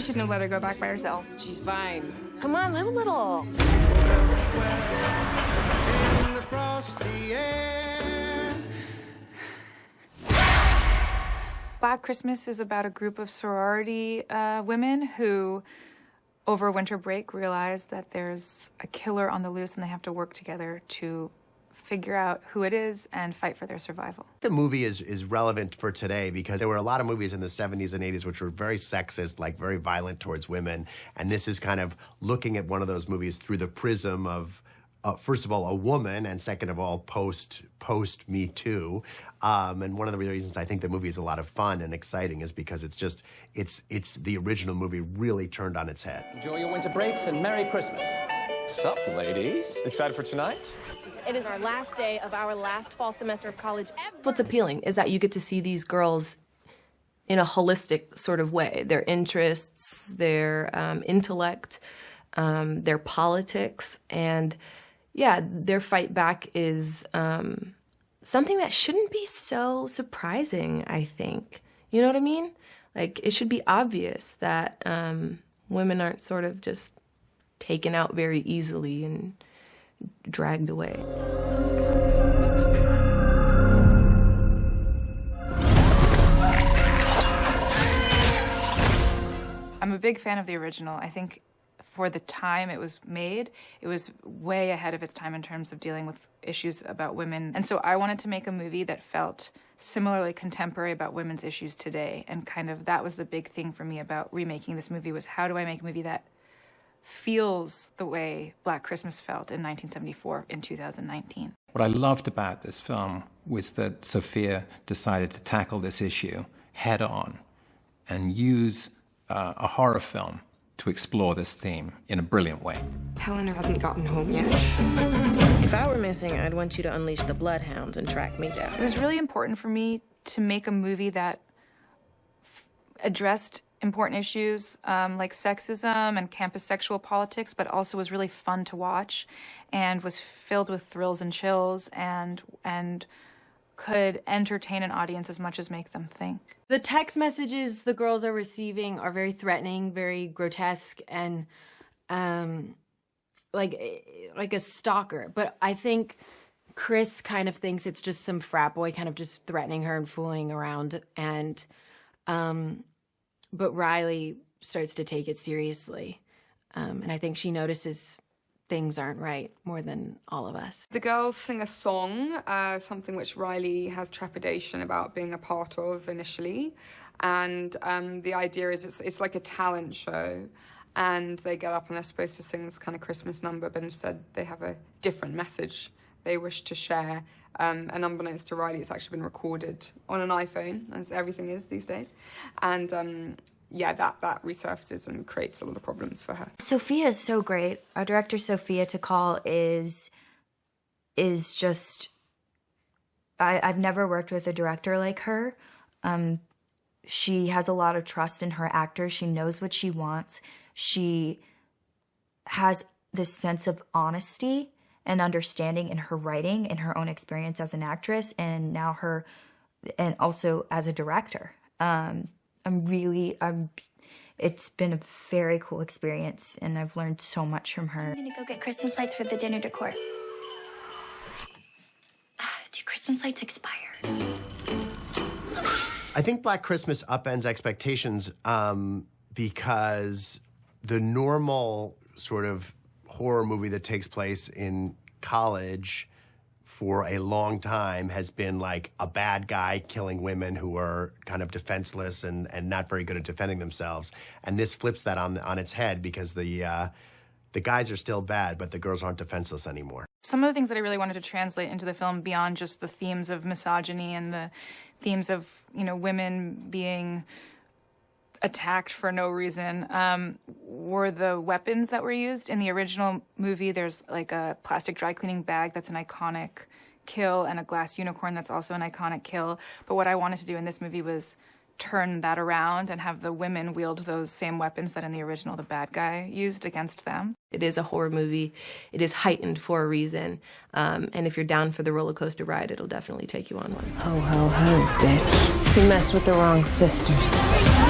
we shouldn't have let her go back by herself. She's fine. Come on, live a little. Black Christmas is about a group of sorority women who, over winter break, realize that there's a killer on the loose and they have to work together to figure out who it is and fight for their survival. The movie is relevant for today because there were a lot of movies in the 70s and 80s which were very sexist, like very violent towards women, and this is kind of looking at one of those movies through the prism of first of all, a woman, and second of all, post Me Too. And one of the reasons I think the movie is a lot of fun and exciting is because it's the original movie really turned on its head. Enjoy your winter breaks and Merry Christmas. What's up, ladies? Excited for tonight? It is our last day of our last fall semester of college. What's appealing is that you get to see these girls in a holistic sort of way. Their interests, their intellect, their politics, and yeah, their fight back is something that shouldn't be so surprising, I think. You know what I mean? Like, it should be obvious that women aren't sort of just taken out very easily and dragged away. I'm a big fan of the original. I think for the time it was made, it was way ahead of its time in terms of dealing with issues about women. And so I wanted to make a movie that felt similarly contemporary about women's issues today. And kind of that was the big thing for me about remaking this movie, was how do I make a movie that feels the way Black Christmas felt in 1974 in 2019. What I loved about this film was that Sophia decided to tackle this issue head on and use a horror film to explore this theme in a brilliant way. Helena hasn't gotten home yet. If I were missing, I'd want you to unleash the bloodhounds and track me down. It was really important for me to make a movie that addressed important issues like sexism and campus sexual politics, but also was really fun to watch and was filled with thrills and chills and could entertain an audience as much as make them think. The text messages the girls are receiving are very threatening, very grotesque, and like a stalker. But I think Chris kind of thinks it's just some frat boy kind of just threatening her and fooling around, and but Riley starts to take it seriously, and I think she notices things aren't right more than all of us. The girls sing a song, something which Riley has trepidation about being a part of initially, and the idea is it's like a talent show, and they get up and they're supposed to sing this kind of Christmas number, but instead they have a different message they wish to share, and unbeknownst to Riley, it's actually been recorded on an iPhone, as everything is these days, and yeah, that resurfaces and creates a lot of problems for her. Sophia is so great. Our director, Sophia TAKAL, is just... I've never worked with a director like her. She has a lot of trust in her actors. She knows what she wants. She has this sense of honesty and understanding in her writing and her own experience as an actress, and now and also as a director. It's been a very cool experience, and I've learned so much from her. I'm gonna go get Christmas lights for the dinner decor. Do Christmas lights expire? I think Black Christmas upends expectations because the normal sort of horror movie that takes place in college for a long time has been like a bad guy killing women who are kind of defenseless and not very good at defending themselves. And this flips that on its head because the guys are still bad, but the girls aren't defenseless anymore. Some of the things that I really wanted to translate into the film beyond just the themes of misogyny and the themes of, you know, women being attacked for no reason were the weapons that were used. In the original movie, there's like a plastic dry cleaning bag that's an iconic kill and a glass unicorn that's also an iconic kill. But what I wanted to do in this movie was turn that around and have the women wield those same weapons that in the original the bad guy used against them. It is a horror movie. It is heightened for a reason. And if you're down for the roller coaster ride, it'll definitely take you on one. Ho, ho, ho, bitch. You messed with the wrong sisters.